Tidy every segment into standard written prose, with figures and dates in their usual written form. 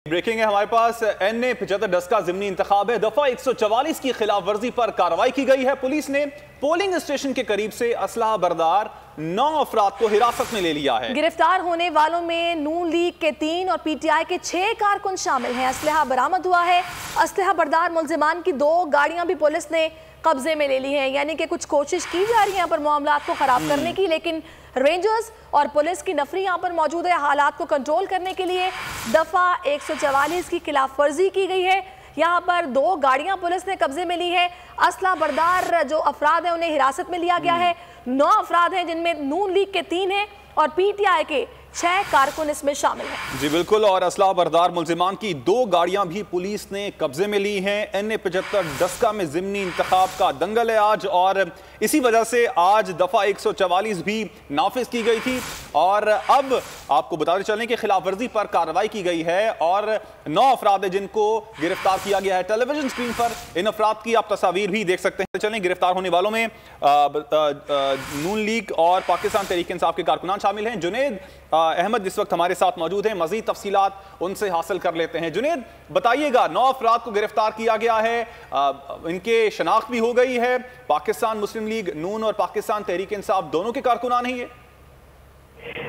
Breaking है हमारे पास। NA 75 का ज़िमनी इंतखाब है। दफा 144 की खिलाफ वर्जी पर कार्रवाई की गई है। पुलिस ने पोलिंग स्टेशन के करीब से असलहा बरदार 9 अफराद को हिरासत में ले लिया है। गिरफ्तार होने वालों में नून लीग के 3 और PTI के 6 कारकुन शामिल हैं। असलहा बरामद हुआ है। असलहा बरदार मुलजिमान की 2 गाड़ियां भी पुलिस ने कब्जे में ले ली है। यानी कि कुछ कोशिश की जा रही है यहाँ पर मामलात को खराब करने की, लेकिन रेंजर्स और पुलिस की नफरी यहाँ पर मौजूद है। हालात को कंट्रोल करने के लिए दफा 144 की खिलाफ वर्जी की गई है। यहाँ पर 2 गाड़ियां पुलिस ने कब्जे में ली है। असलहा बरदार जो अफराद हैं उन्हें हिरासत में लिया गया है। 9 अफराद हैं जिनमें नून लीग के 3 हैं और PTI के 6 कारकुन इसमें शामिल हैं। जी बिल्कुल। और असलहा बरदार मुलजिमान की 2 गाड़ियां भी पुलिस ने कब्जे में ली हैं। NA 75 डस्का में ज़िमनी इंतखाब का दंगल है आज, और इसी वजह से आज दफा 144 भी नाफिज की गई थी। और अब आपको बताते चलें कि खिलाफ वर्जी पर कार्रवाई की गई है और 9 अफराद हैं जिनको गिरफ्तार किया गया है। टेलीविजन स्क्रीन पर इन अफराद की आप तस्वीर भी देख सकते हैं। चलें, गिरफ्तार होने वालों में नून लीग और पाकिस्तान तहरीक इंसाफ के कारकुनान शामिल हैं। जुनेद अहमद इस वक्त हमारे साथ मौजूद हैं। मजीद तफसीलात उनसे हासिल कर लेते हैं। जुनेद, बताइएगा, 9 अफराद को गिरफ्तार किया गया है, इनके शनाख्त भी हो गई है। पाकिस्तान मुस्लिम लीग नून और पाकिस्तान तहरीक इंसाफ दोनों के कारकुनान हैं ये?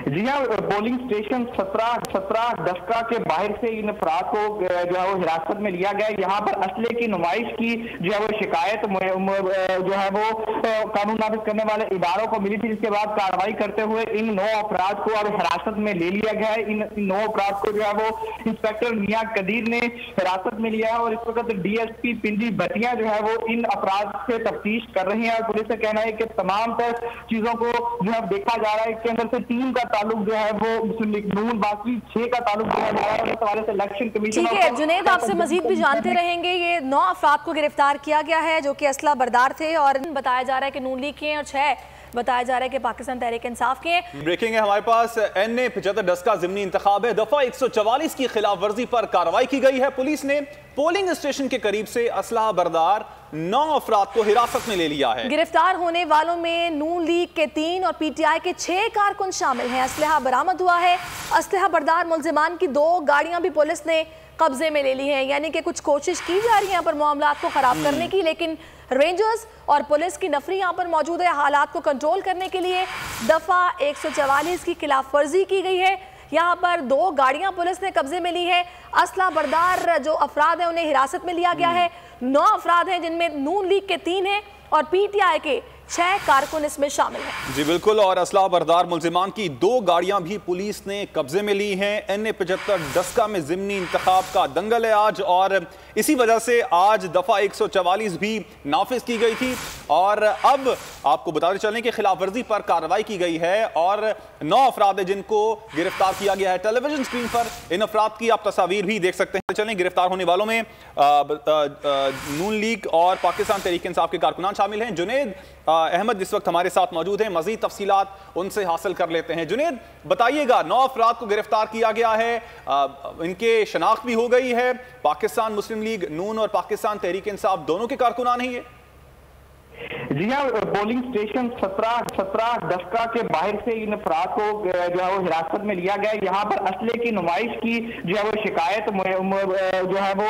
जी हाँ, पोलिंग स्टेशन 17 डस्का के बाहर से इन अफराद को जो है वो हिरासत में लिया गया। यहाँ पर असले की नुमाइश की जो है वो शिकायत जो है वो कानून नाफिज करने वाले इदारों को मिली थी, जिसके बाद कार्रवाई करते हुए इन 9 अफराद को अब हिरासत में ले लिया गया है। इन 9 अफराद को जो है वो इंस्पेक्टर मियां कदीर ने हिरासत में लिया है और इस वक्त DSP पिंडी भटिया जो है वो इन अफराद से तफ्तीश कर रहे हैं। और पुलिस का कहना है कि तमाम चीजों को जो है देखा जा रहा है। इसके अंदर से 3 का ताल्लुक जो है वो मुस्लिम लीग नून, बाकी 6 का ताल्लुक जो है इस हवाले से इलेक्शन कमीशन। ठीक है जुनेद, आपसे मजीद भी जानते रहेंगे। ये 9 अफराद को गिरफ्तार किया गया है जो कि असलहा बरदार थे, और बताया जा रहा है कि नून लीग के हैं और 6 बताया जा रहा है कि पाकिस्तान तहरीक इंसाफ के हैं। ब्रेकिंग है हमारे पास। NA 75 डस्का ज़िमनी इंतखाब है। दफा 144 की खिलाफ वर्जी पर कार्रवाई की गई है। पुलिस ने पोलिंग स्टेशन के करीब से असलहा बरदार 9 अफराद को हिरासत में ले लिया है। गिरफ्तार होने वालों में नून लीग के 3 और PTI के 6 कारकुन शामिल हैं। असलहा बरामद हुआ है। असलहा बरदार मुलजिमान की 2 गाड़ियां भी पुलिस ने कब्जे में ले ली है। यानी कि कुछ कोशिश की जा रही है यहाँ पर मामलात को खराब करने की, लेकिन रेंजर्स और पुलिस की नफरी यहाँ पर मौजूद है। हालात को कंट्रोल करने के लिए दफा 144 की खिलाफ वर्जी की गई है। यहाँ पर 2 गाड़ियां पुलिस ने कब्जे में ली है। असलहा बरदार जो अफराद हैं उन्हें हिरासत में लिया गया है। 9 अफराद हैं जिनमें नून लीग के 3 हैं और PTI के 6 कारकुन इसमें शामिल हैं। जी बिल्कुल। और असलहा बरदार मुलजिमान की 2 गाड़ियां भी पुलिस ने कब्जे में ली हैं। NA 75 डस्का में ज़िमनी इंतखाब का दंगल है आज, और इसी वजह से आज दफा 144 भी नाफिज की गई थी। और अब आपको बताते चलें कि खिलाफ वर्जी पर कार्रवाई की गई है और 9 अफराद हैं जिनको गिरफ्तार किया गया है। टेलीविजन स्क्रीन पर इन अफराद की आप तस्वीर भी देख सकते हैं। चलें, गिरफ्तार होने वालों में नून लीग और पाकिस्तान तहरीक इंसाफ के कारकुनान शामिल हैं। जुनेद अहमद इस वक्त हमारे साथ मौजूद हैं। मजीद तफसीलात उनसे हासिल कर लेते हैं। जुनेद, बताइएगा, 9 अफराद को गिरफ्तार किया गया है, इनके शनाख्त भी हो गई है। पाकिस्तान मुस्लिम लीग नून और पाकिस्तान तहरीक इंसाफ दोनों के कारकुनान हैं ये? जी हाँ, पोलिंग स्टेशन 17 डस्का के बाहर से इन अफराद को जो है वो हिरासत में लिया गया। यहाँ पर असले की नुमाइश की जो है वो शिकायत जो है वो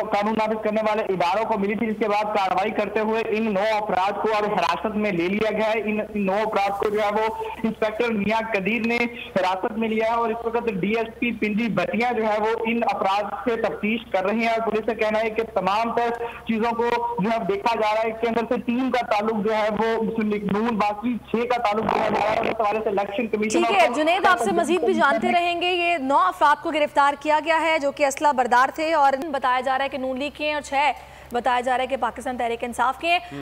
कानून नाफिज करने वाले इदारों को मिली थी, जिसके बाद कार्रवाई करते हुए इन 9 अफराद को अब हिरासत में ले लिया गया है। इन 9 अफराद को जो है वो इंस्पेक्टर मियां कदीर ने हिरासत में लिया है और इस वक्त DSP पिंडी भटिया जो है वो इन अफराद से तफ्तीश कर रहे हैं। और पुलिस का कहना है कि तमाम चीजों को जो है देखा जा रहा है। इसके अंदर से 3 का ताल्लुक जो है वो मुस्लिम लीग नून, बाकी 6 का ताल्लुक जो है इस हवाले से इलेक्शन कमीशन। ठीक है जुनेद, आपसे मजीद भी जानते रहेंगे। ये 9 अफराद को गिरफ्तार किया गया है जो कि असलहा बरदार थे, और बताया जा रहा है कि नून लीग के हैं और 6 बताया जा रहा है कि पाकिस्तान तहरीक इंसाफ के हैं।